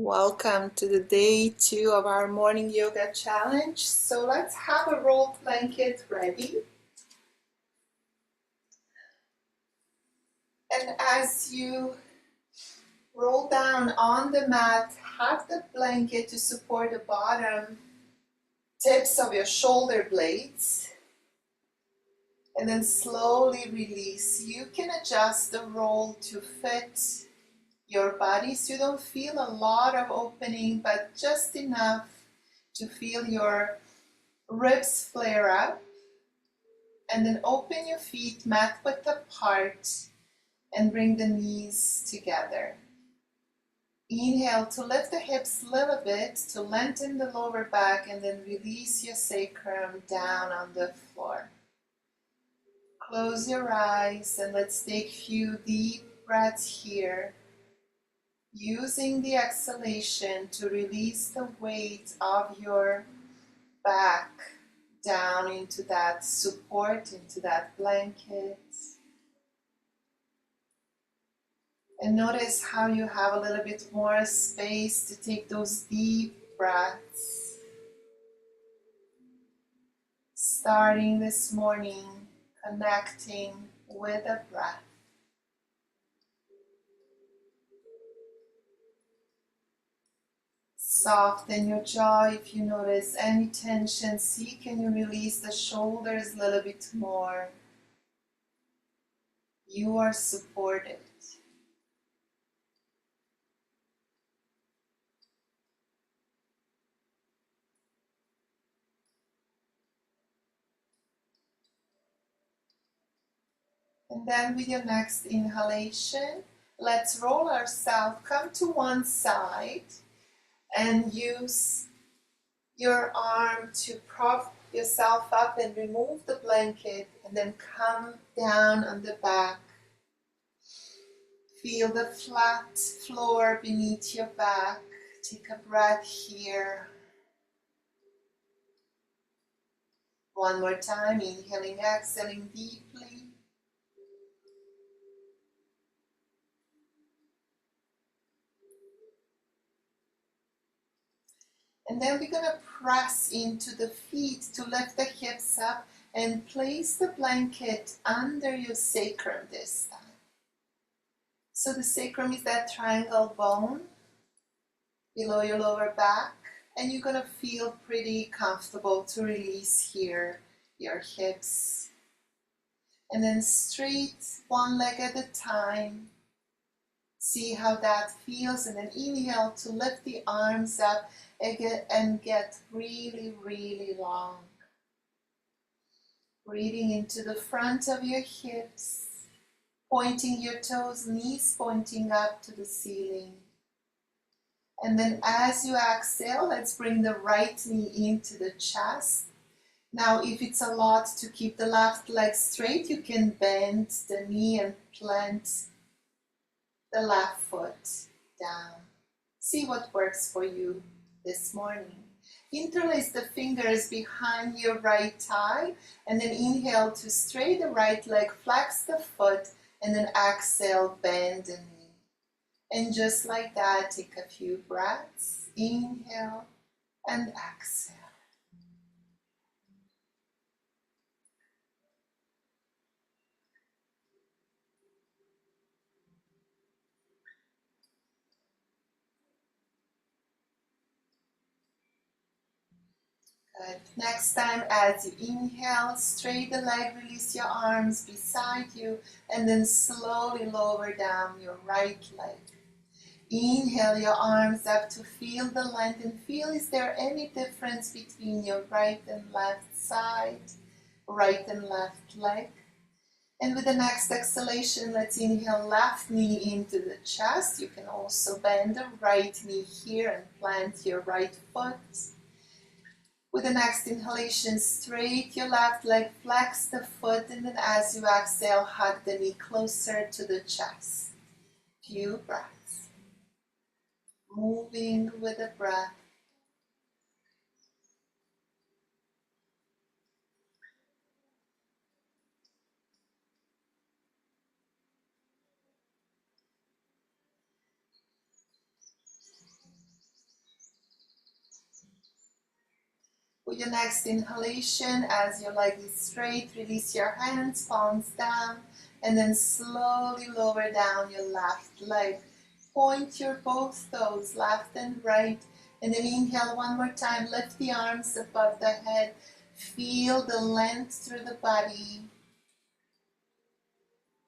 Welcome to the day 2 of our morning yoga challenge. So let's have a rolled blanket ready. And as you roll down on the mat, have the blanket to support the bottom tips of your shoulder blades. And then slowly release. You can adjust the roll to fit your body so you don't feel a lot of opening, but just enough to feel your ribs flare up. And then open your feet mat width apart and bring the knees together. Inhale to lift the hips a little bit to lengthen the lower back, and then release your sacrum down on the floor. Close your eyes and let's take a few deep breaths here, using the exhalation to release the weight of your back down into that support, into that blanket. And notice how you have a little bit more space to take those deep breaths. Starting this morning, connecting with the breath. Soften your jaw if you notice any tension. See, can you release the shoulders a little bit more? You are supported. And then with your next inhalation, let's roll ourselves, come to one side and use your arm to prop yourself up and remove the blanket, and then come down on the back. Feel the flat floor beneath your back. Take a breath here. One more time, inhaling, exhaling deeply. And then we're going to press into the feet to lift the hips up and place the blanket under your sacrum this time. So the sacrum is that triangle bone below your lower back, and you're going to feel pretty comfortable to release here your hips. And then straight, one leg at a time. See how that feels, and then inhale to lift the arms up and get really, really long. Breathing into the front of your hips, pointing your toes, knees pointing up to the ceiling. And then as you exhale, let's bring the right knee into the chest. Now, if it's a lot to keep the left leg straight, you can bend the knee and plant the left foot down. See what works for you this morning. Interlace the fingers behind your right thigh, and then inhale to straighten the right leg, flex the foot, and then exhale, bend the knee. And just like that, take a few breaths. Inhale and exhale. Good. Next time, as you inhale, straighten the leg, release your arms beside you, and then slowly lower down your right leg. Inhale your arms up to feel the length, and feel, is there any difference between your right and left side, right and left leg? And with the next exhalation, let's inhale left knee into the chest. You can also bend the right knee here and plant your right foot. With the next inhalation, straight your left leg, flex the foot, and then as you exhale, hug the knee closer to the chest. Few breaths. Moving with the breath. With your next inhalation, as your leg is straight, release your hands, palms down, and then slowly lower down your left leg. Point your both toes, left and right, and then inhale one more time. Lift the arms above the head. Feel the length through the body.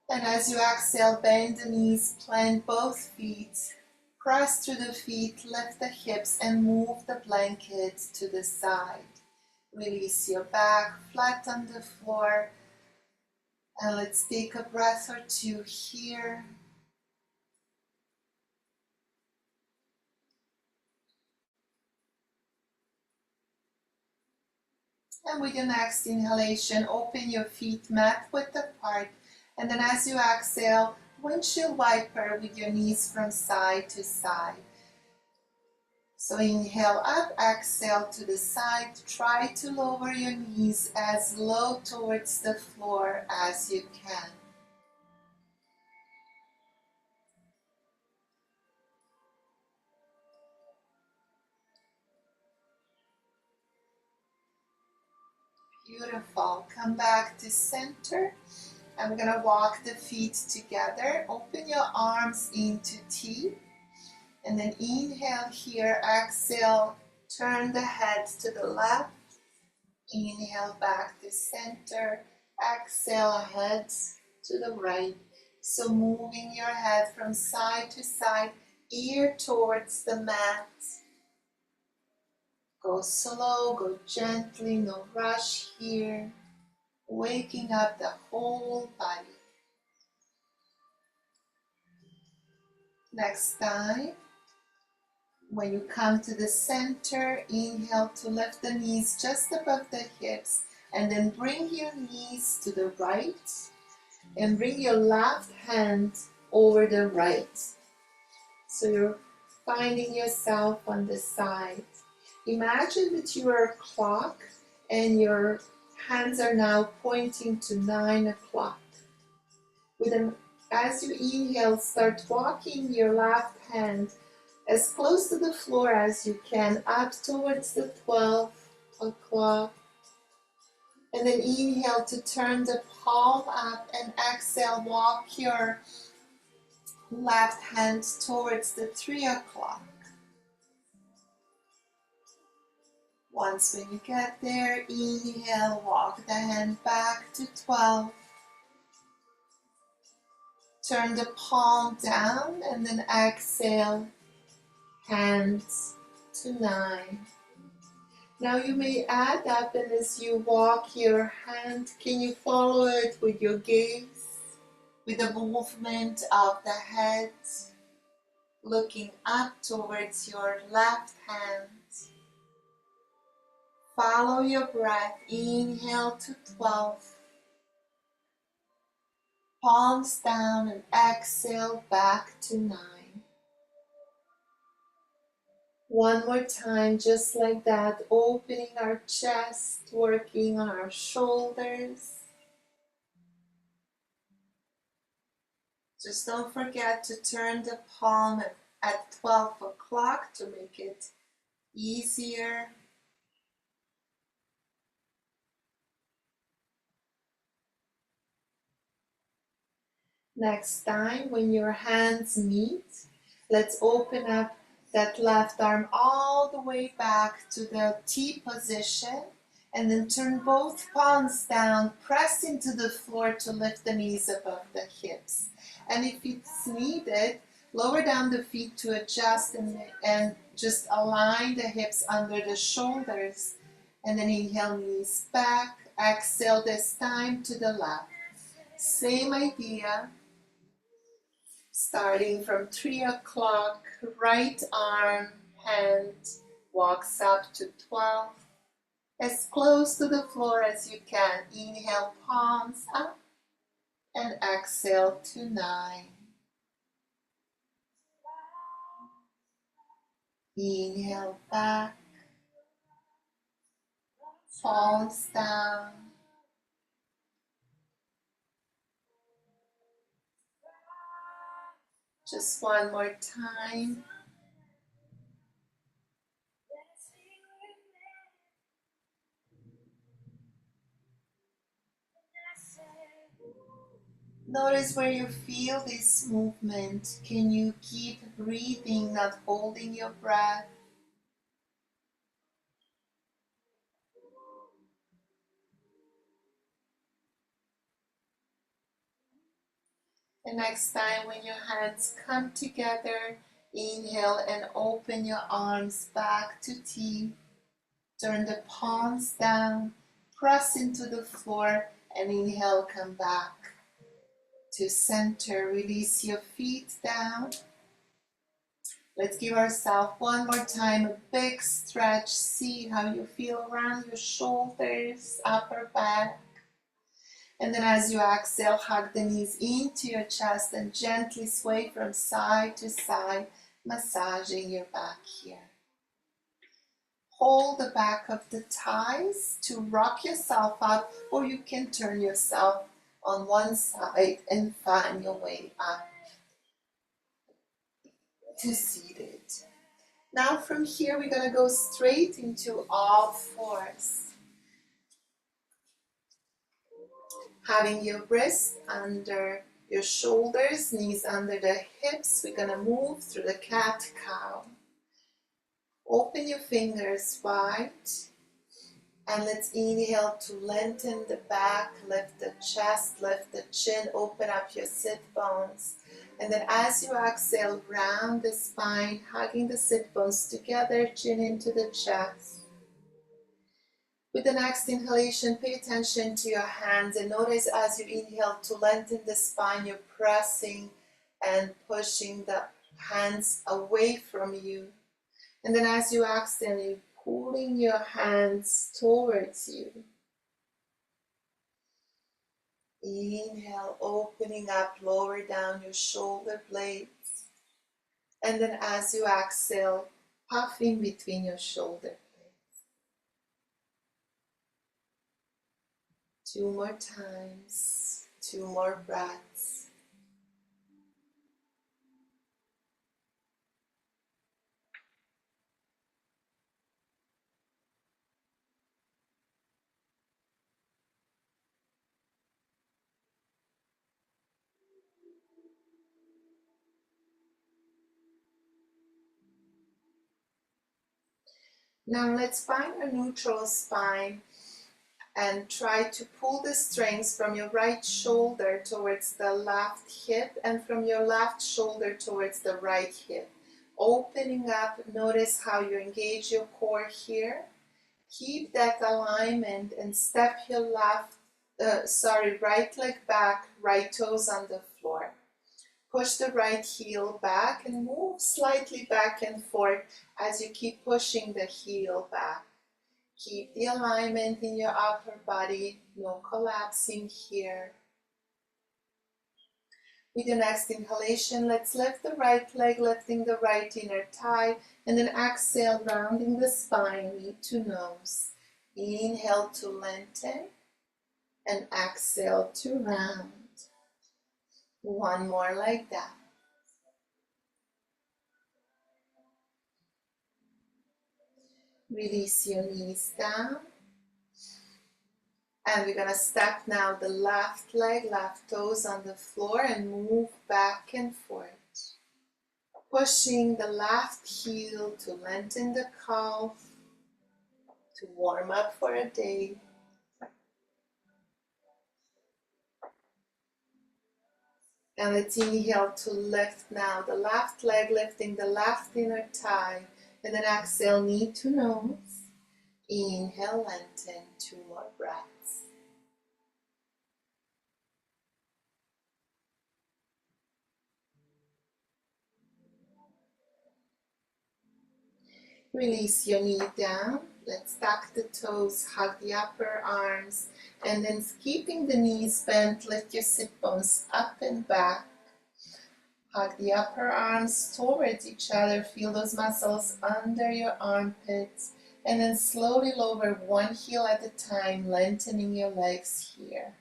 And as you exhale, bend the knees, plant both feet. Press through the feet, lift the hips, and move the blanket to the side. Release your back flat on the floor. And let's take a breath or two here. And with your next inhalation, open your feet mat width apart. And then as you exhale, windshield wiper with your knees from side to side. So inhale up, exhale to the side. Try to lower your knees as low towards the floor as you can. Beautiful. Come back to center. I'm gonna walk the feet together. Open your arms into T. And then inhale here, exhale, turn the head to the left. Inhale back to center. Exhale, head to the right. So moving your head from side to side, ear towards the mat. Go slow, go gently, no rush here. Waking up the whole body. Next time, when you come to the center, inhale to lift the knees just above the hips, and then bring your knees to the right, and bring your left hand over the right. So you're finding yourself on the side. Imagine that you are a clock, and your hands are now pointing to 9 o'clock. As you inhale, start walking your left hand as close to the floor as you can, up towards the 12 o'clock. And then inhale to turn the palm up, and exhale, walk your left hand towards the 3 o'clock. Once when you get there, inhale, walk the hand back to 12. Turn the palm down, and then exhale, hands to 9. Now you may add up, and as you walk your hand, can you follow it with your gaze, with the movement of the head, looking up towards your left hand. Follow your breath, inhale to 12, palms down, and exhale back to 9. One more time, just like that, opening our chest, working on our shoulders. Just don't forget to turn the palm at 12 o'clock to make it easier. Next time, when your hands meet, let's open up that left arm all the way back to the T position, and then turn both palms down, press into the floor to lift the knees above the hips. And if it's needed, lower down the feet to adjust and just align the hips under the shoulders. And then inhale, knees back. Exhale this time to the left. Same idea. Starting from 3 o'clock, right arm, hand walks up to 12. As close to the floor as you can. Inhale, palms up, and exhale to 9. Inhale back, palms down. Just one more time. Notice where you feel this movement. Can you keep breathing, not holding your breath? The next time when your hands come together, inhale and open your arms back to T. Turn the palms down, press into the floor, and inhale, come back to center. Release your feet down. Let's give ourselves one more time a big stretch. See how you feel around your shoulders, upper back. And then as you exhale, hug the knees into your chest and gently sway from side to side, massaging your back here. Hold the back of the thighs to rock yourself up, or you can turn yourself on one side and find your way up to seated. Now from here, we're going to go straight into all fours. Having your wrists under your shoulders, knees under the hips, we're going to move through the cat-cow. Open your fingers wide. And let's inhale to lengthen the back, lift the chest, lift the chin, open up your sit bones. And then as you exhale, round the spine, hugging the sit bones together, chin into the chest. With the next inhalation, pay attention to your hands and notice as you inhale to lengthen the spine, you're pressing and pushing the hands away from you. And then as you exhale, you're pulling your hands towards you. Inhale, opening up, lower down your shoulder blades. And then as you exhale, puffing between your shoulder blades. 2 more times, 2 more breaths. Now let's find a neutral spine and try to pull the strings from your right shoulder towards the left hip and from your left shoulder towards the right hip. Opening up, notice how you engage your core here. Keep that alignment and step your right leg back, right toes on the floor. Push the right heel back and move slightly back and forth as you keep pushing the heel back. Keep the alignment in your upper body, no collapsing here. With your next inhalation, let's lift the right leg, lifting the right inner thigh, and then exhale, rounding the spine, knee to nose. Inhale to lengthen, and exhale to round. One more like that. Release your knees down. And we're going to step now the left leg, left toes on the floor and move back and forth. Pushing the left heel to lengthen the calf, to warm up for a day. And let's inhale to lift now the left leg, lifting the left inner thigh. And then exhale, knee to nose. Inhale, lengthen, 2 more breaths. Release your knee down. Let's tuck the toes, hug the upper arms, and then keeping the knees bent, lift your sit bones up and back. Hug the upper arms towards each other. Feel those muscles under your armpits. And then slowly lower one heel at a time, lengthening your legs here.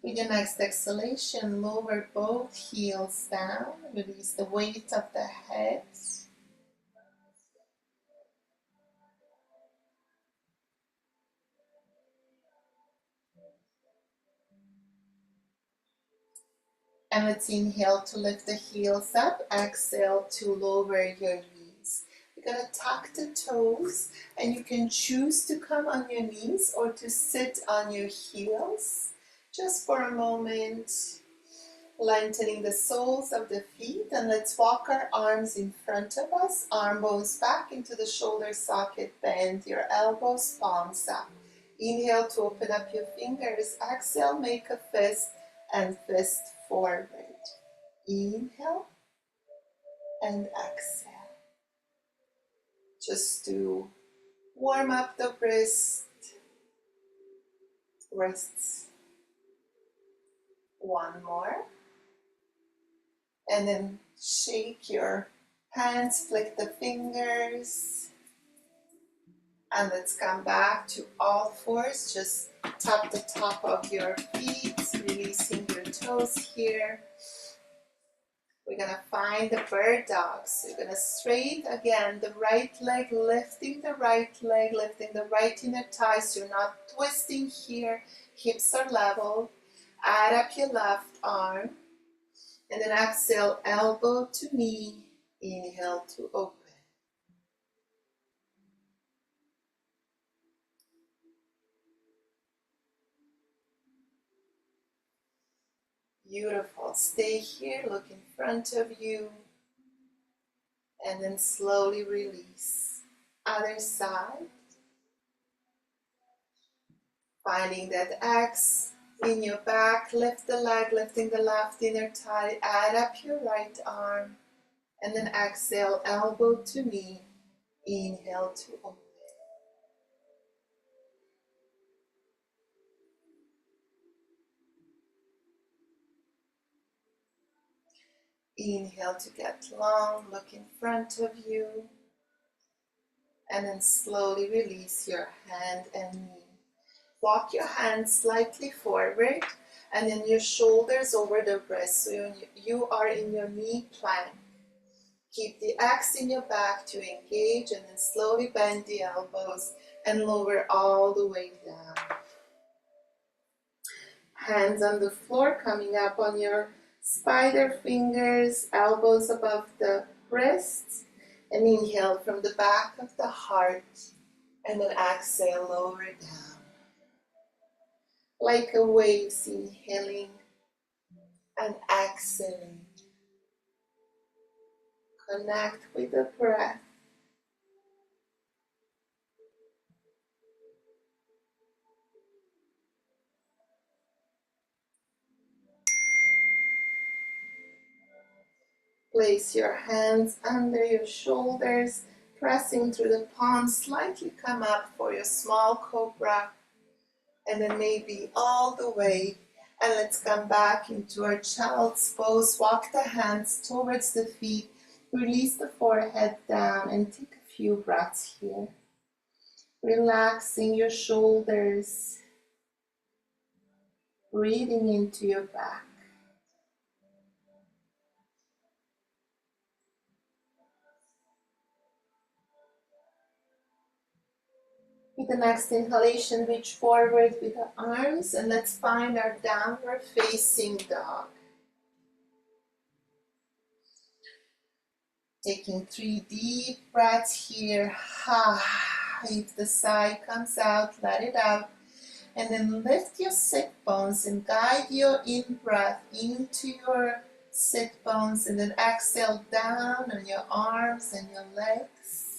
With your next exhalation, lower both heels down. Release the weight of the head. And let's inhale to lift the heels up. Exhale to lower your knees. You're going to tuck the toes, and you can choose to come on your knees or to sit on your heels just for a moment, lengthening the soles of the feet. And let's walk our arms in front of us, arm bones back into the shoulder socket, bend your elbows, palms up. Inhale to open up your fingers. Exhale, make a fist and fist forward. Inhale and exhale. Just to warm up the wrists. One more. And then shake your hands, flick the fingers. And let's come back to all fours. Just tap the top of your feet, releasing your toes here. We're going to find the bird dog. So you're going to straight again, the right leg, lifting the right leg, lifting the right inner thigh. So you're not twisting here. Hips are level. Add up your left arm. And then exhale, elbow to knee. Inhale to open. Beautiful. Stay here, look in front of you. And then slowly release. Other side. Finding that X in your back, lift the leg, lifting the left inner thigh, add up your right arm, and then exhale, elbow to knee, inhale to open. Inhale to get long, look in front of you, and then slowly release your hand and knee. Walk your hands slightly forward, and then your shoulders over the wrist, so you are in your knee plank. Keep the X in your back to engage, and then slowly bend the elbows and lower all the way down. Hands on the floor, coming up on your spider fingers, elbows above the wrists, and inhale from the back of the heart, and then exhale, lower down. Like a wave, inhaling and exhaling. Connect with the breath. Place your hands under your shoulders, pressing through the palms, slightly come up for your small cobra, and then maybe all the way. And let's come back into our child's pose. Walk the hands towards the feet, release the forehead down, and take a few breaths here. Relaxing your shoulders, breathing into your back. With the next inhalation, reach forward with the arms, and let's find our downward facing dog. Taking 3 deep breaths here. If the sigh comes out, let it out. And then lift your sit bones and guide your in-breath into your sit bones, and then exhale down on your arms and your legs.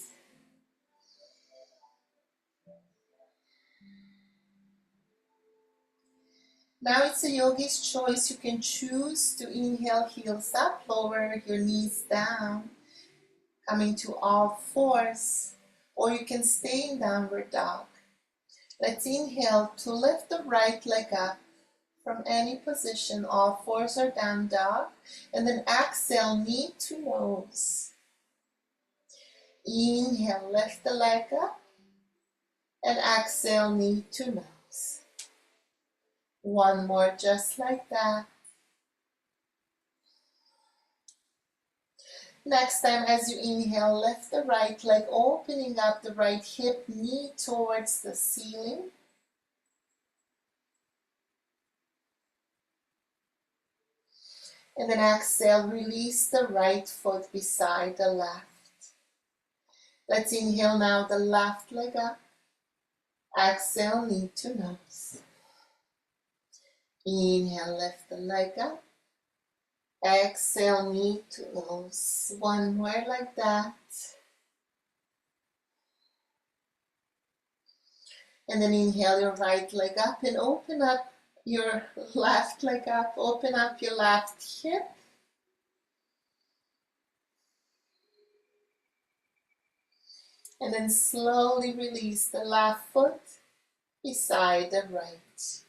Now it's a yogi's choice. You can choose to inhale, heels up, lower your knees down, coming to all fours, or you can stay in downward dog. Let's inhale to lift the right leg up from any position, all fours or down dog, and then exhale, knee to nose. Inhale, lift the leg up, and exhale, knee to nose. One more just like that. Next time, as you inhale, lift the right leg, opening up the right hip, knee towards the ceiling. And then exhale, release the right foot beside the left. Let's inhale now the left leg up. Exhale, knee to nose. Inhale, lift the leg up. Exhale, knee to nose. One more like that. And then inhale your right leg up and open up your left leg up. Open up your left hip. And then slowly release the left foot beside the right.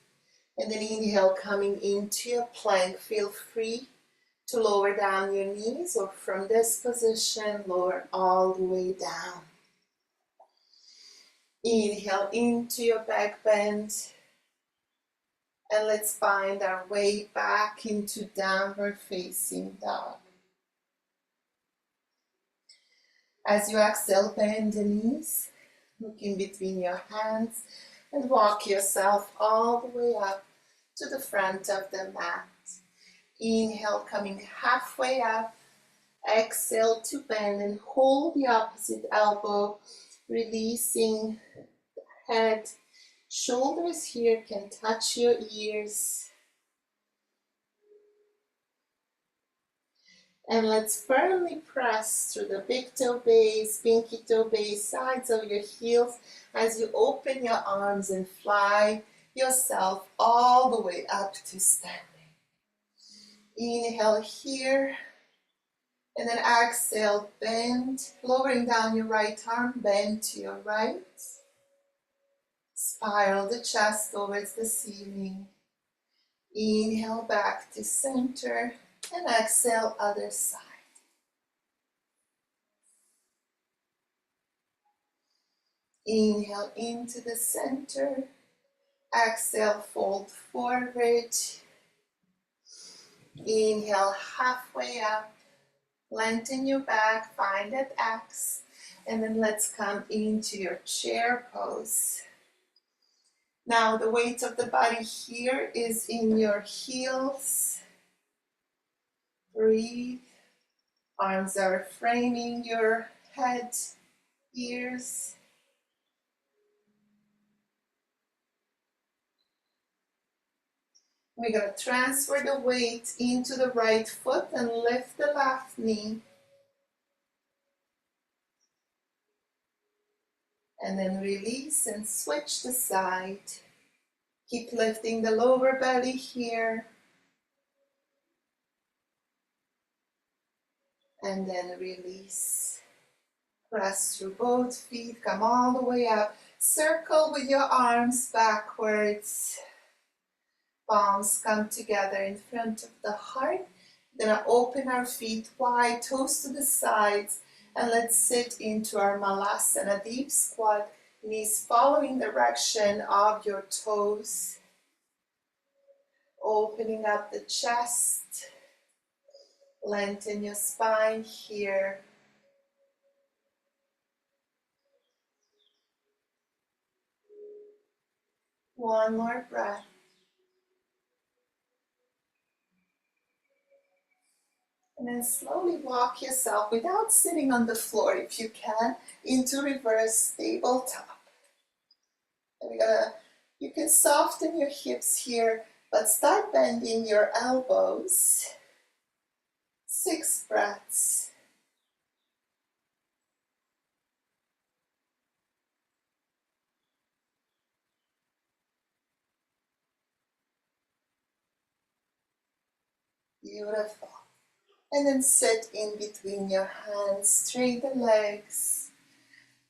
And then inhale, coming into your plank. Feel free to lower down your knees, or from this position, lower all the way down. Inhale into your back bend. And let's find our way back into downward facing dog. As you exhale, bend the knees, look in between your hands, and walk yourself all the way up to the front of the mat. Inhale, coming halfway up. Exhale to bend and hold the opposite elbow, releasing the head. Shoulders here can touch your ears. And let's firmly press through the big toe base, pinky toe base, sides of your heels as you open your arms and fly yourself all the way up to standing. Inhale here, and then exhale, bend, lowering down your right arm, bend to your right. Spiral the chest towards the ceiling. Inhale back to center, and exhale other side. Inhale into the center. Exhale, fold forward. Inhale, halfway up. Lengthen your back, find that X. And then let's come into your chair pose. Now the weight of the body here is in your heels. Breathe. Arms are framing your head, ears. We're going to transfer the weight into the right foot and lift the left knee. And then release and switch the side. Keep lifting the lower belly here. And then release. Press through both feet, come all the way up. Circle with your arms backwards. Palms come together in front of the heart. Then open our feet wide, toes to the sides, and let's sit into our malasana, deep squat, knees following the direction of your toes. Opening up the chest, lengthen your spine here. One more breath. And then slowly walk yourself, without sitting on the floor if you can, into reverse tabletop. And you can soften your hips here, but start bending your elbows. 6 breaths. Beautiful. And then sit in between your hands, straighten the legs,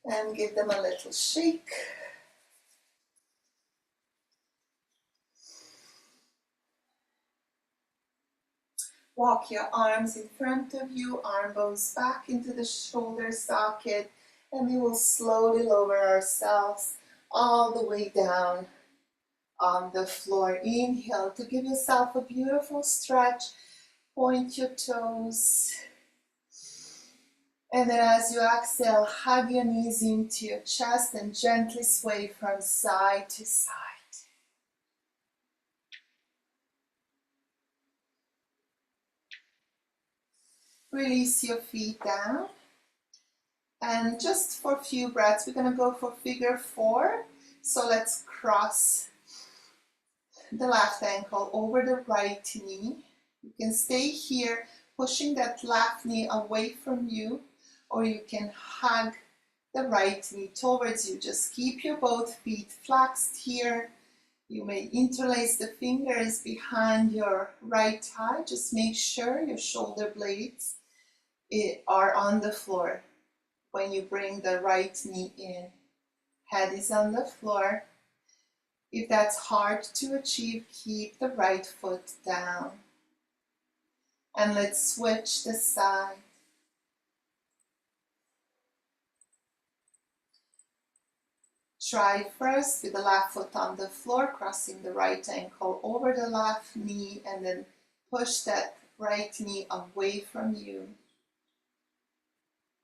and give them a little shake. Walk your arms in front of you, arm bones back into the shoulder socket, and we will slowly lower ourselves all the way down on the floor. Inhale to give yourself a beautiful stretch. Point your toes. And then as you exhale, hug your knees into your chest and gently sway from side to side. Release your feet down. And just for a few breaths, we're going to go for figure 4. So let's cross the left ankle over the right knee. You can stay here, pushing that left knee away from you, or you can hug the right knee towards you. Just keep your both feet flexed here. You may interlace the fingers behind your right thigh. Just make sure your shoulder blades are on the floor when you bring the right knee in. Head is on the floor. If that's hard to achieve, keep the right foot down. And let's switch the side. Try first with the left foot on the floor, crossing the right ankle over the left knee, and then push that right knee away from you.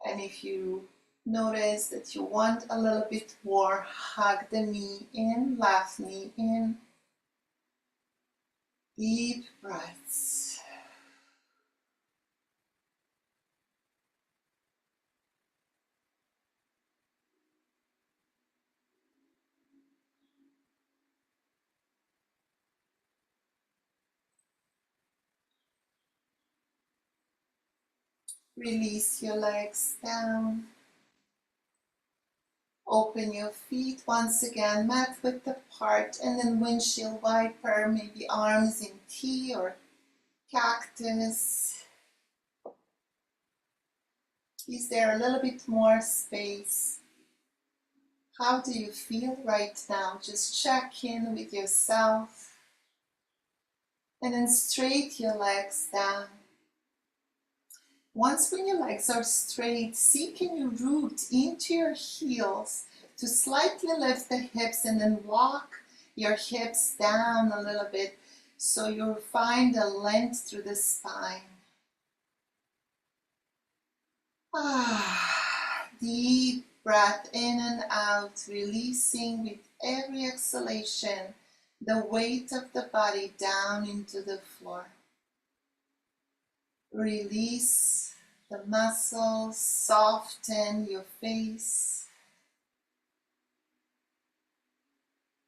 And if you notice that you want a little bit more, hug the knee in, left knee in. Deep breaths. Release your legs down. Open your feet once again, mat width apart, and then windshield wiper, maybe arms in T or cactus. Is there a little bit more space? How do you feel right now? Just check in with yourself. And then straight your legs down. Once when your legs are straight, see can you root into your heels to slightly lift the hips and then walk your hips down a little bit so you'll find a length through the spine. Deep breath in and out, releasing with every exhalation the weight of the body down into the floor. Release the muscles, soften your face.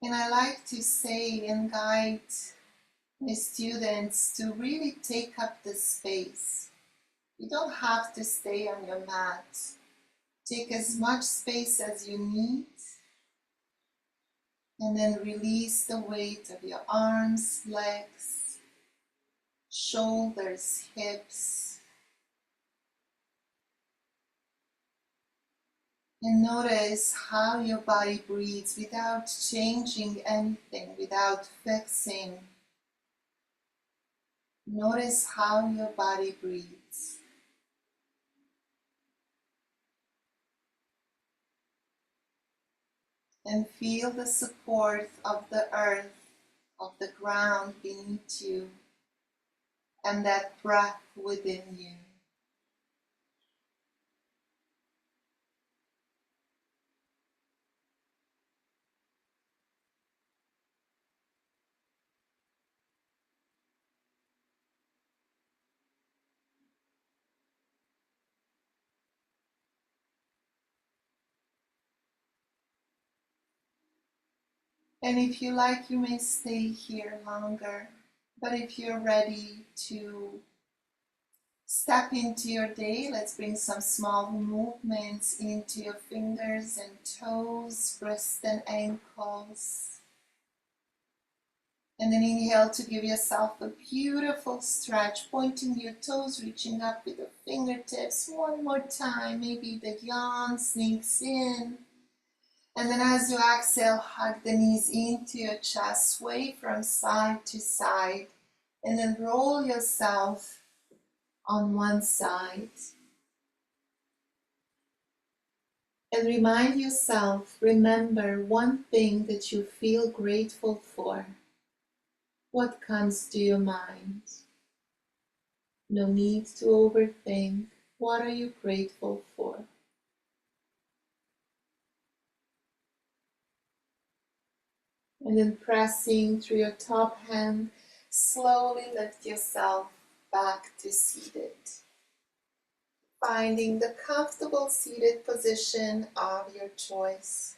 And I like to say and guide my students to really take up the space. You don't have to stay on your mat. Take as much space as you need. And then release the weight of your arms, legs, shoulders, hips. And notice how your body breathes without changing anything, without fixing. Notice how your body breathes. And feel the support of the earth, of the ground beneath you, and that breath within you. And if you like, you may stay here longer. But if you're ready to step into your day, let's bring some small movements into your fingers and toes, wrists and ankles. And then inhale to give yourself a beautiful stretch, pointing your toes, reaching up with the fingertips. One more time, maybe the yawn sneaks in. And then as you exhale, hug the knees into your chest, sway from side to side, and then roll yourself on one side. And remind yourself, remember one thing that you feel grateful for. What comes to your mind? No need to overthink. What are you grateful for? And then pressing through your top hand, slowly lift yourself back to seated. Finding the comfortable seated position of your choice.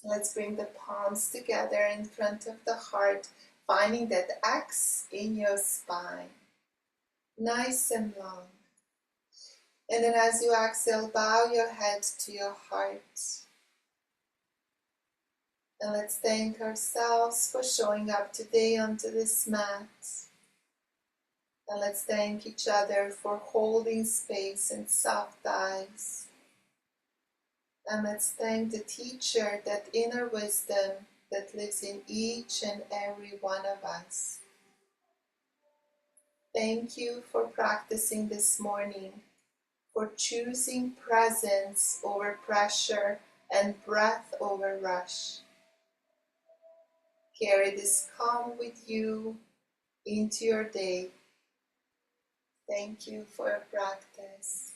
Let's bring the palms together in front of the heart, finding that X in your spine, nice and long. And then as you exhale, bow your head to your heart. And let's thank ourselves for showing up today onto this mat. And let's thank each other for holding space and soft eyes. And let's thank the teacher, that inner wisdom that lives in each and every one of us. Thank you for practicing this morning, for choosing presence over pressure and breath over rush. Carry this calm with you into your day. Thank you for your practice.